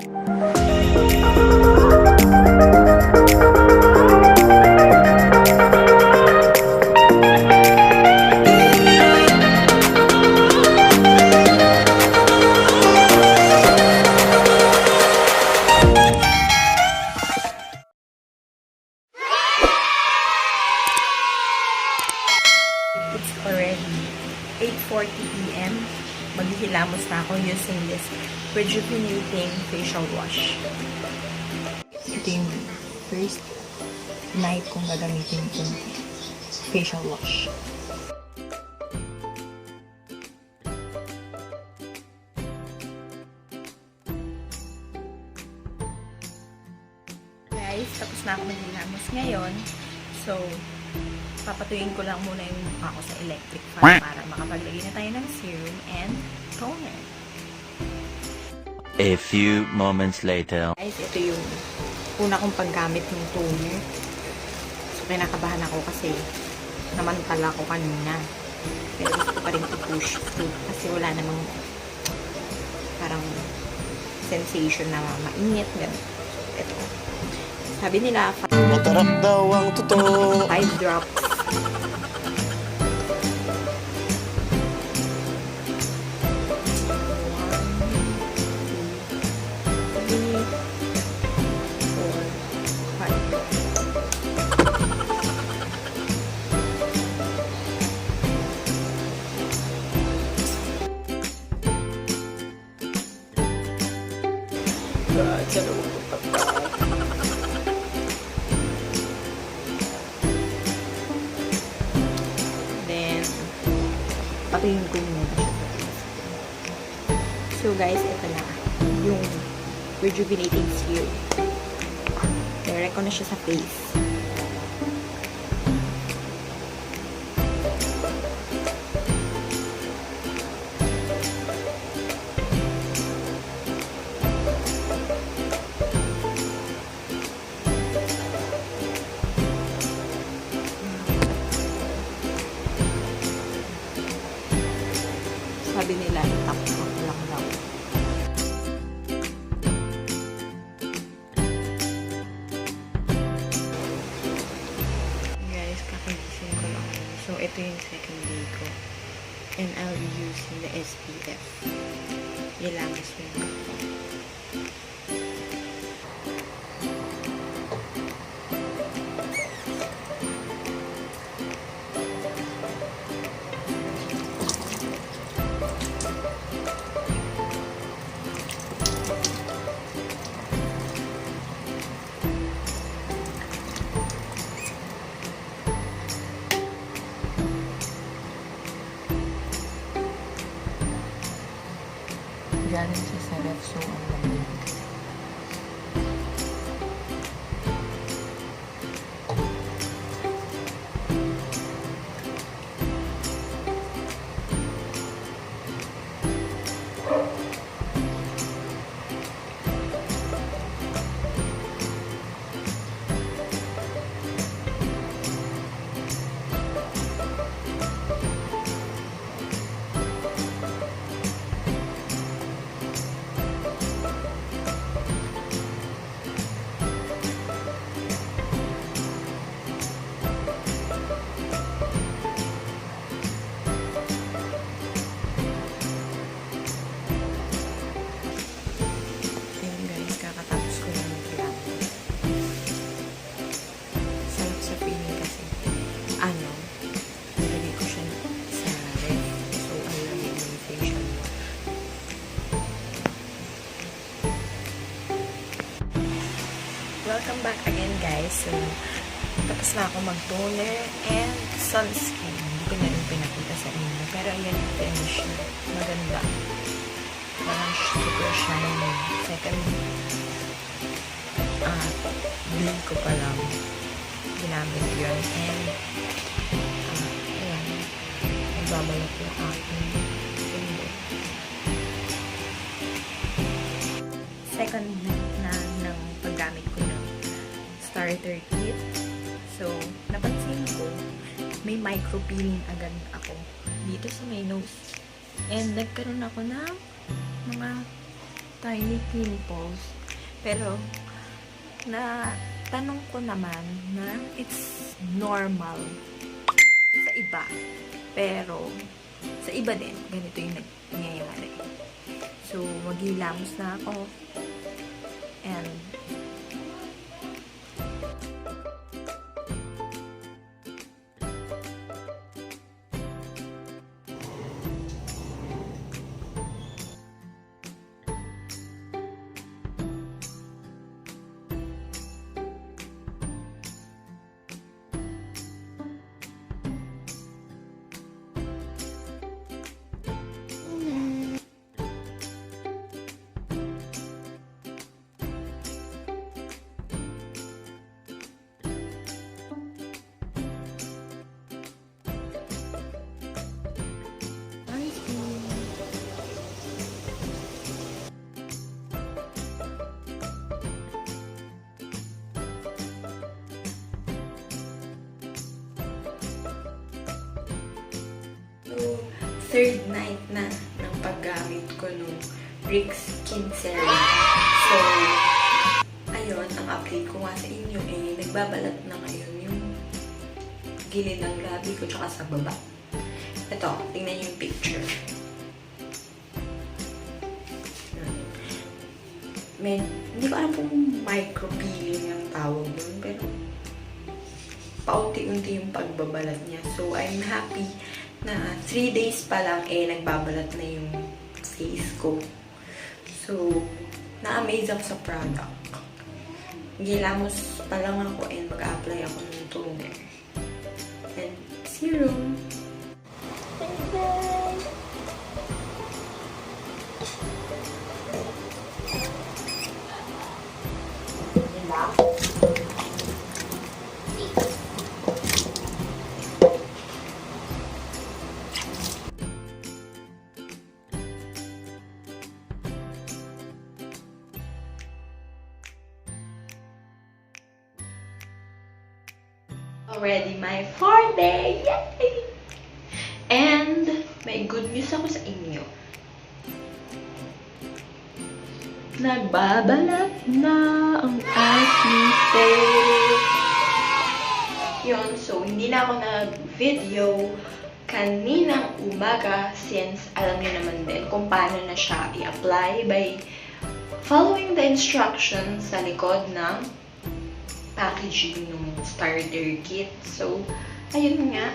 It's already 8:40 p.m. Maghihilamos na ako using this rejuvenating facial wash. Ito yung first night kong gagamitin itong facial wash. Guys, tapos na ako maghilamos ngayon. So, papatuyin ko lang muna yung mukha ko sa electric fan para makapaglagay na tayo ng serum and toner. A few moments later. Guys, ito yung una kong paggamit ng toner. So, kinakabahan ako kasi namantala ko kanina. Pero gusto ko pa rin i-push through kasi wala namang parang sensation na mainit. Ganun. So, ito. Sabi nila, matarap daw ang totoo. 5 drops. Then, patuyin ko muna siya. So guys, ito na yung rejuvenating serum. Direct ko na siya sa face. Sabi nila, itap lang daw. Guys, kakagising ko lang. So, ito yung second day ko. And I'll be using the SPF. Ilamos yun. Galing siya sa ref, so ang lamig. Welcome back again guys. So, tapos na ako mag-toner and sunscreen. Hindi ko na rin pinakita sa inyo. Pero ayan yung finish na. Maganda. Parang super shiny. Second day ko pa lang ginamit yun. And ayan. Nagbabalot yung aking finger. Second na ng paggamit ko ng starter kit. So, napansin ko, may micro-peeling agad ako dito sa may nose. And nagkaroon ako ng mga tiny pimples. Pero, tanong ko naman na it's normal sa iba. Pero, sa iba din, ganito yung nangyayari. So, maghilamos na ako. And, third night na ng paggamit ko nung Ryx Skincerity. So, ayun, ang update ko nga sa inyo nagbabalat na ngayon yung gilid ng labi ko tsaka sa baba. Ito, tingnan niyo yung picture. Hindi ko alam kung micropeeling ang tawag doon, pero paunti-unti yung pagbabalat niya. So, I'm happy na 3 days pa lang nagbabalat na yung face ko. So, na-amaze ako sa product. Gilamos pa lang ako mag-apply ako ng toner. And serum. Already my 4th day! Yay! And may good news ako sa inyo. Nagbabalat na ang aking face. Yun, so hindi na ako nag-video kaninang umaga since alam niyo naman din kung paano na siya i-apply by following the instructions sa likod ng packaging ng starter kit. So, ayun nga,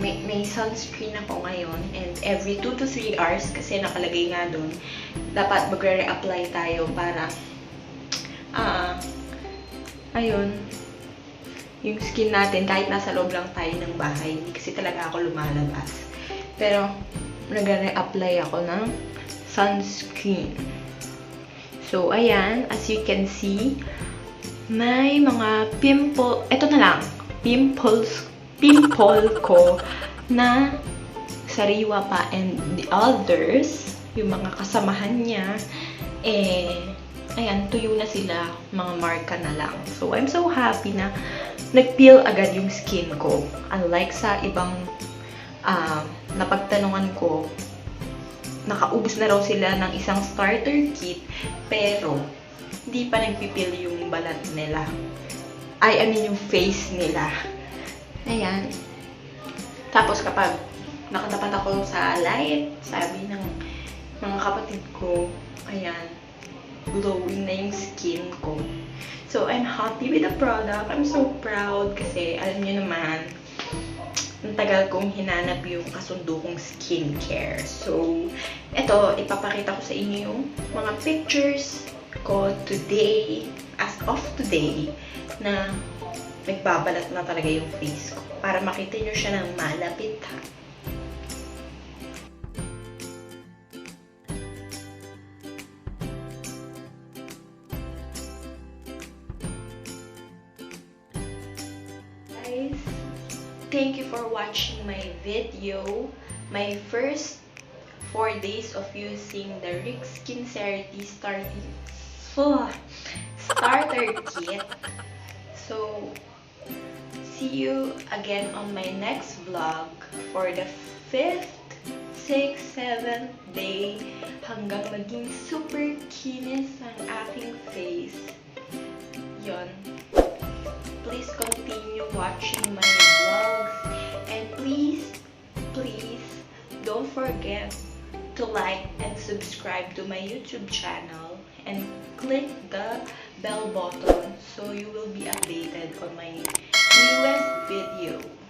may sunscreen ako ngayon and every 2 to 3 hours kasi nakalagay nga doon, dapat magre-reapply tayo para ayun, yung skin natin kahit nasa loob lang tayo ng bahay, hindi kasi talaga ako lumalabas. Pero, nagre-reapply ako ng sunscreen. So, ayan, as you can see, may mga pimple, eto na lang, pimple ko na sariwa pa and the others, yung mga kasamahan niya, ayan, tuyo na sila, mga marka na lang. So, I'm so happy na nag-peel agad yung skin ko. Unlike sa ibang napagtanungan ko, nakaubos na raw sila ng isang starter kit, pero hindi pa nagpipil yung balat nila. I mean yung face nila. Ayan. Tapos kapag nakatapat ako sa light, sabi ng mga kapatid ko, ayan, glowing na yung skin ko. So, I'm happy with the product. I'm so proud kasi alam niyo naman, ang tagal kong hinanap yung kasundo kong skincare. So, eto, ipapakita ko sa inyo yung mga pictures ko today, as of today, na nagbabalat na talaga yung face ko. Para makita nyo siya ng malapit, ha. Guys, thank you for watching my video. My first 4 days of using the Ryx Skincerity starter kit. So, see you again on my next vlog for the 5th 6th, 7th day hanggang maging super kinis ang aking face. Yon. Please continue watching my vlogs and please don't forget to like and subscribe to my YouTube channel and click the bell button so you will be updated on my newest video.